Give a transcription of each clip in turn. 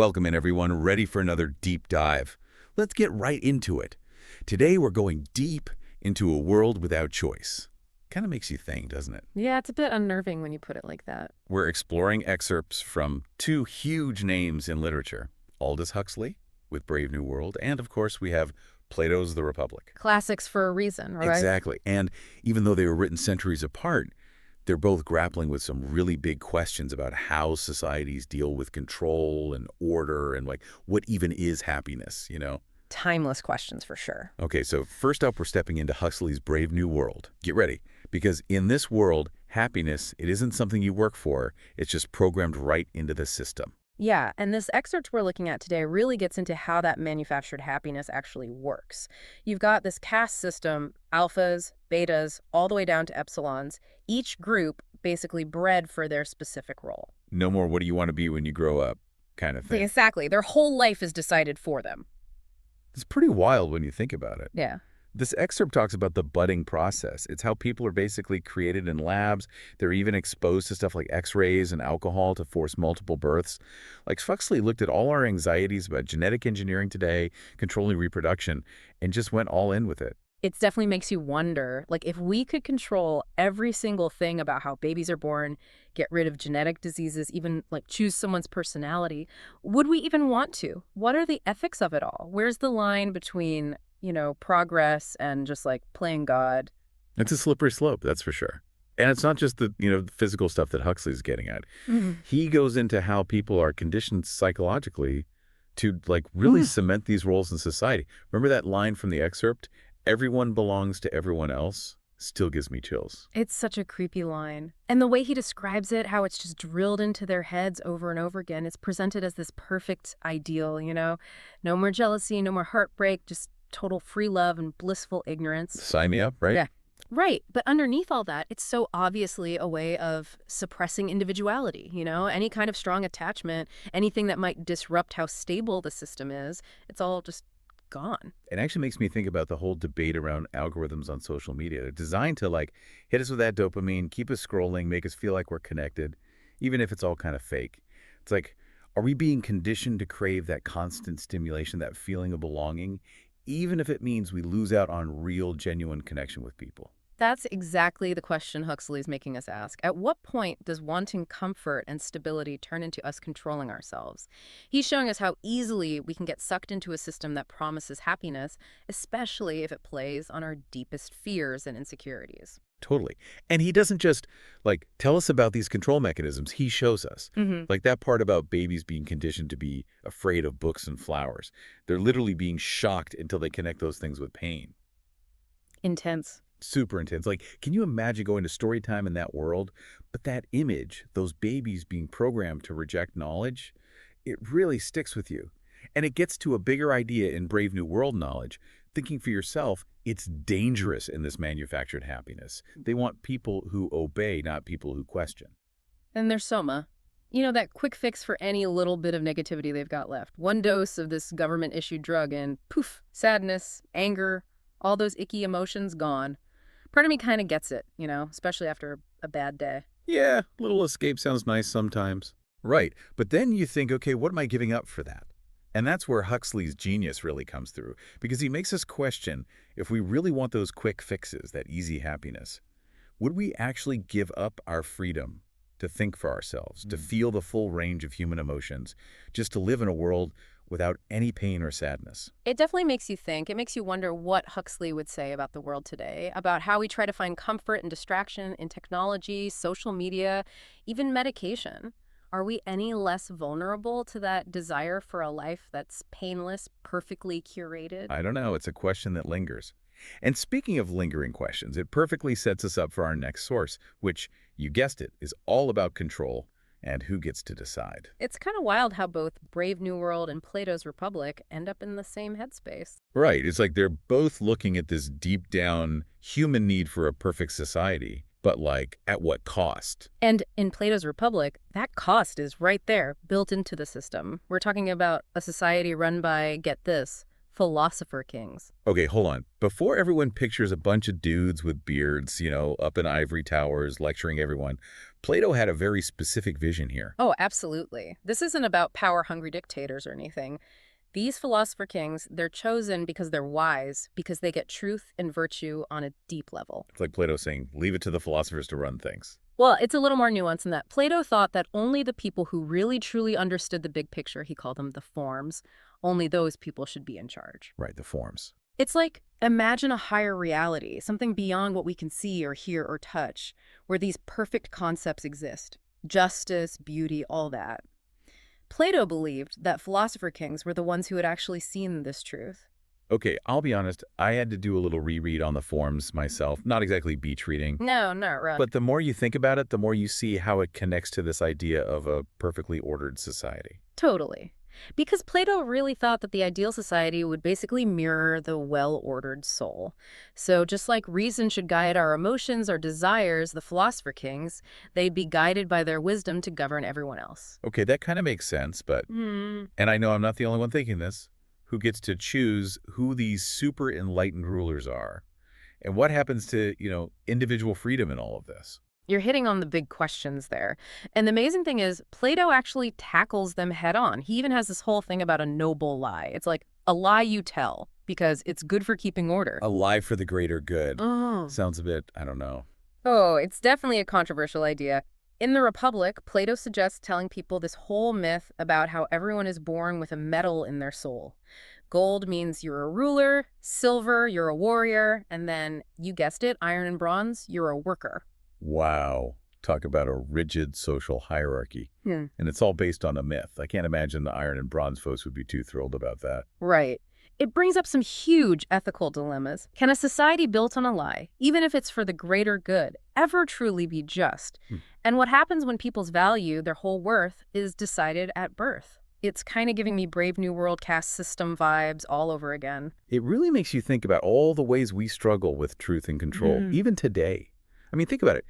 Welcome in, everyone, ready for another deep dive. Let's get right into it. Today, we're going deep into a world without choice. Kind of makes you think, doesn't it? Yeah, it's a bit unnerving when you put it like that. We're exploring excerpts from two huge names in literature, Aldous Huxley with Brave New World, and of course, we have Plato's The Republic. Classics for a reason, right? Exactly. And even though they were written centuries apart, they're both grappling with some really big questions about how societies deal with control and order and what even is happiness, Timeless questions for sure. Okay, so first up, we're stepping into Huxley's Brave New World. Get ready, because in this world, happiness, it isn't something you work for. It's just programmed right into the system. Yeah, and this excerpt we're looking at today really gets into how that manufactured happiness actually works. You've got this caste system, alphas, betas, all the way down to epsilons, each group basically bred for their specific role. No more what do you want to be when you grow up kind of thing. Exactly. Their whole life is decided for them. It's pretty wild when you think about it. Yeah. This excerpt talks about the budding process. It's how people are basically created in labs. They're even exposed to stuff like X-rays and alcohol to force multiple births. Like Huxley looked at all our anxieties about genetic engineering today, controlling reproduction, and just went all in with it. It definitely makes you wonder, if we could control every single thing about how babies are born, get rid of genetic diseases, even choose someone's personality, would we even want to? What are the ethics of it all? Where's the line between progress and just playing God? It's a slippery slope, that's for sure. And it's not just the physical stuff that Huxley's getting at. Mm-hmm. He goes into how people are conditioned psychologically to really cement these roles in society. Remember that line from the excerpt? Everyone belongs to everyone else. Still gives me chills. It's such a creepy line. And the way he describes it, how it's just drilled into their heads over and over again, it's presented as this perfect ideal, No more jealousy, no more heartbreak, just total free love and blissful ignorance. Sign me up, right? Yeah. Right. But underneath all that, it's so obviously a way of suppressing individuality, Any kind of strong attachment, anything that might disrupt how stable the system is, it's all just gone. It actually makes me think about the whole debate around algorithms on social media. They're designed to hit us with that dopamine, keep us scrolling, make us feel like we're connected, even if it's all kind of fake. It's are we being conditioned to crave that constant stimulation, that feeling of belonging, even if it means we lose out on real, genuine connection with people? That's exactly the question Huxley's making us ask. At what point does wanting comfort and stability turn into us controlling ourselves? He's showing us how easily we can get sucked into a system that promises happiness, especially if it plays on our deepest fears and insecurities. Totally. And he doesn't just, tell us about these control mechanisms. He shows us. Mm-hmm. That part about babies being conditioned to be afraid of books and flowers. They're literally being shocked until they connect those things with pain. Intense. Super intense. Can you imagine going to story time in that world? But that image, those babies being programmed to reject knowledge, it really sticks with you. And it gets to a bigger idea in Brave New World knowledge. Thinking for yourself, it's dangerous in this manufactured happiness. They want people who obey, not people who question. And there's Soma. That quick fix for any little bit of negativity they've got left. One dose of this government-issued drug and poof, sadness, anger, all those icky emotions gone. Part of me kind of gets it, especially after a bad day. Yeah, little escape sounds nice sometimes. Right, but then you think, okay, what am I giving up for that? And that's where Huxley's genius really comes through, because he makes us question if we really want those quick fixes, that easy happiness. Would we actually give up our freedom to think for ourselves, to feel the full range of human emotions, just to live in a world without any pain or sadness? It definitely makes you think. It makes you wonder what Huxley would say about the world today, about how we try to find comfort and distraction in technology, social media, even medication. Are we any less vulnerable to that desire for a life that's painless, perfectly curated? I don't know. It's a question that lingers. And speaking of lingering questions, it perfectly sets us up for our next source, which, you guessed it, is all about control and who gets to decide. It's kind of wild how both Brave New World and Plato's Republic end up in the same headspace. Right. It's they're both looking at this deep down human need for a perfect society, but at what cost? And in Plato's Republic, that cost is right there, built into the system. We're talking about a society run by, get this, philosopher kings. Okay, hold on. Before everyone pictures a bunch of dudes with beards, up in ivory towers lecturing everyone, Plato had a very specific vision here. Oh, absolutely. This isn't about power-hungry dictators or anything. These philosopher kings, they're chosen because they're wise, because they get truth and virtue on a deep level. It's like Plato saying, leave it to the philosophers to run things. Well, it's a little more nuanced than that. Plato thought that only the people who really truly understood the big picture, he called them the forms, only those people should be in charge. Right, the forms. It's like, imagine a higher reality, something beyond what we can see or hear or touch, where these perfect concepts exist. Justice, beauty, all that. Plato believed that philosopher kings were the ones who had actually seen this truth. Okay, I'll be honest, I had to do a little reread on the forms myself. Not exactly beach reading. No, not really. But the more you think about it, the more you see how it connects to this idea of a perfectly ordered society. Totally. Because Plato really thought that the ideal society would basically mirror the well-ordered soul. So just like reason should guide our emotions or desires, the philosopher kings, they'd be guided by their wisdom to govern everyone else. Okay, that kind of makes sense, but... And I know I'm not the only one thinking this. Who gets to choose who these super enlightened rulers are? And what happens to, individual freedom in all of this? You're hitting on the big questions there. And the amazing thing is, Plato actually tackles them head on. He even has this whole thing about a noble lie. It's like a lie you tell because it's good for keeping order. A lie for the greater good. Oh. Sounds a bit, I don't know. Oh, it's definitely a controversial idea. In the Republic, Plato suggests telling people this whole myth about how everyone is born with a metal in their soul. Gold means you're a ruler, silver, you're a warrior, and then, you guessed it, iron and bronze, you're a worker. Wow. Talk about a rigid social hierarchy. Hmm. And it's all based on a myth. I can't imagine the iron and bronze folks would be too thrilled about that. Right. It brings up some huge ethical dilemmas. Can a society built on a lie, even if it's for the greater good, ever truly be just? And what happens when people's value, their whole worth, is decided at birth? It's kind of giving me Brave New World caste system vibes all over again. It really makes you think about all the ways we struggle with truth and control, even today. I mean, think about it.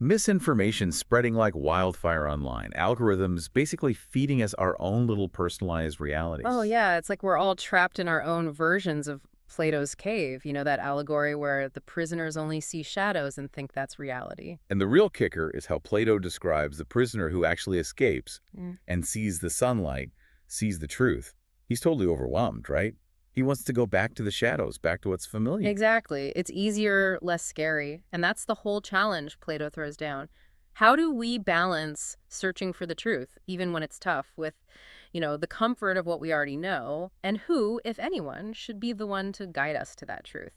Misinformation spreading like wildfire online. Algorithms basically feeding us our own little personalized realities. Oh, yeah. It's like we're all trapped in our own versions of Plato's cave, that allegory where the prisoners only see shadows and think that's reality. And the real kicker is how Plato describes the prisoner who actually escapes and sees the sunlight, sees the truth. He's totally overwhelmed, right? He wants to go back to the shadows, back to what's familiar. Exactly. It's easier, less scary. And that's the whole challenge Plato throws down. How do we balance searching for the truth, even when it's tough, with, the comfort of what we already know, and who, if anyone, should be the one to guide us to that truth?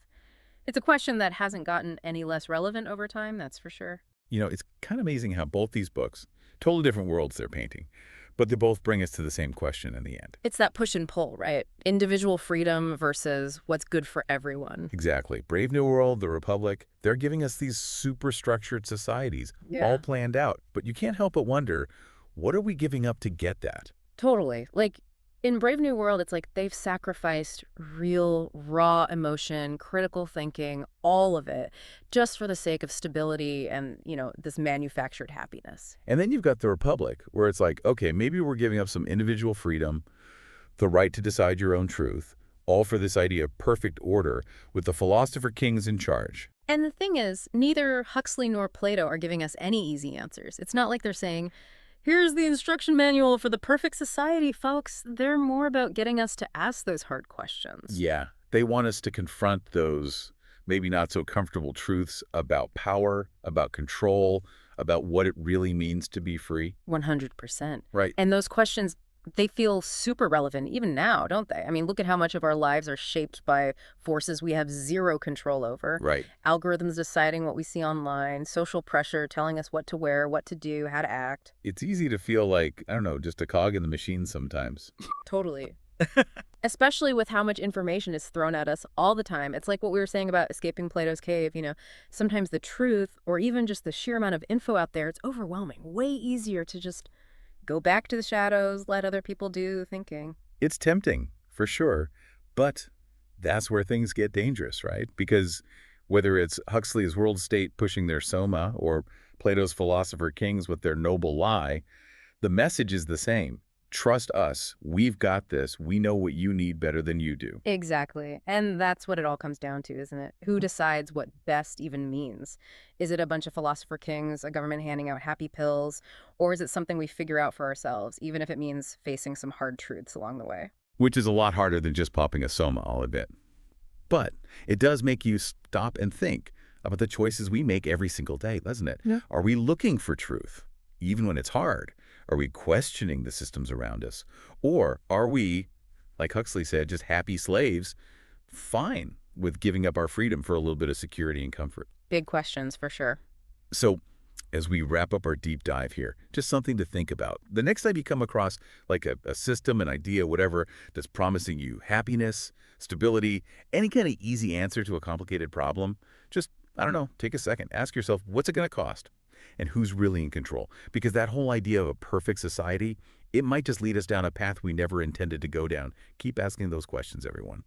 It's a question that hasn't gotten any less relevant over time, that's for sure. It's kind of amazing how both these books, totally different worlds they're painting, but they both bring us to the same question in the end. It's that push and pull, right? Individual freedom versus what's good for everyone. Exactly. Brave New World, the Republic, they're giving us these super structured societies, all planned out. But you can't help but wonder, what are we giving up to get that? Totally. Like, in Brave New World, it's like they've sacrificed real, raw emotion, critical thinking, all of it, just for the sake of stability and, this manufactured happiness. And then you've got the Republic, where it's like, okay, maybe we're giving up some individual freedom, the right to decide your own truth, all for this idea of perfect order, with the philosopher kings in charge. And the thing is, neither Huxley nor Plato are giving us any easy answers. It's not like they're saying, here's the instruction manual for the perfect society, folks. They're more about getting us to ask those hard questions. Yeah, they want us to confront those maybe not so comfortable truths about power, about control, about what it really means to be free. 100%. Right. And those questions, they feel super relevant even now, don't they? I mean, look at how much of our lives are shaped by forces we have zero control over. Right. Algorithms deciding what we see online, social pressure telling us what to wear, what to do, how to act. It's easy to feel like, I don't know, just a cog in the machine sometimes. Totally. Especially with how much information is thrown at us all the time. It's like what we were saying about escaping Plato's cave, sometimes the truth or even just the sheer amount of info out there, it's overwhelming. Way easier to just go back to the shadows, let other people do the thinking. It's tempting, for sure, but that's where things get dangerous, right? Because whether it's Huxley's world state pushing their soma or Plato's philosopher kings with their noble lie, the message is the same. Trust us. We've got this. We know what you need better than you do. Exactly. And that's what it all comes down to, isn't it? Who decides what best even means? Is it a bunch of philosopher kings, a government handing out happy pills, or is it something we figure out for ourselves, even if it means facing some hard truths along the way? Which is a lot harder than just popping a soma, I'll admit. But it does make you stop and think about the choices we make every single day, doesn't it? Yeah. Are we looking for truth, even when it's hard? Are we questioning the systems around us? Or are we, like Huxley said, just happy slaves, fine with giving up our freedom for a little bit of security and comfort? Big questions for sure. So as we wrap up our deep dive here, just something to think about. The next time you come across like a system, an idea, whatever, that's promising you happiness, stability, any kind of easy answer to a complicated problem, just, I don't know, take a second. Ask yourself, what's it going to cost? And who's really in control? Because that whole idea of a perfect society, it might just lead us down a path we never intended to go down. Keep asking those questions, everyone.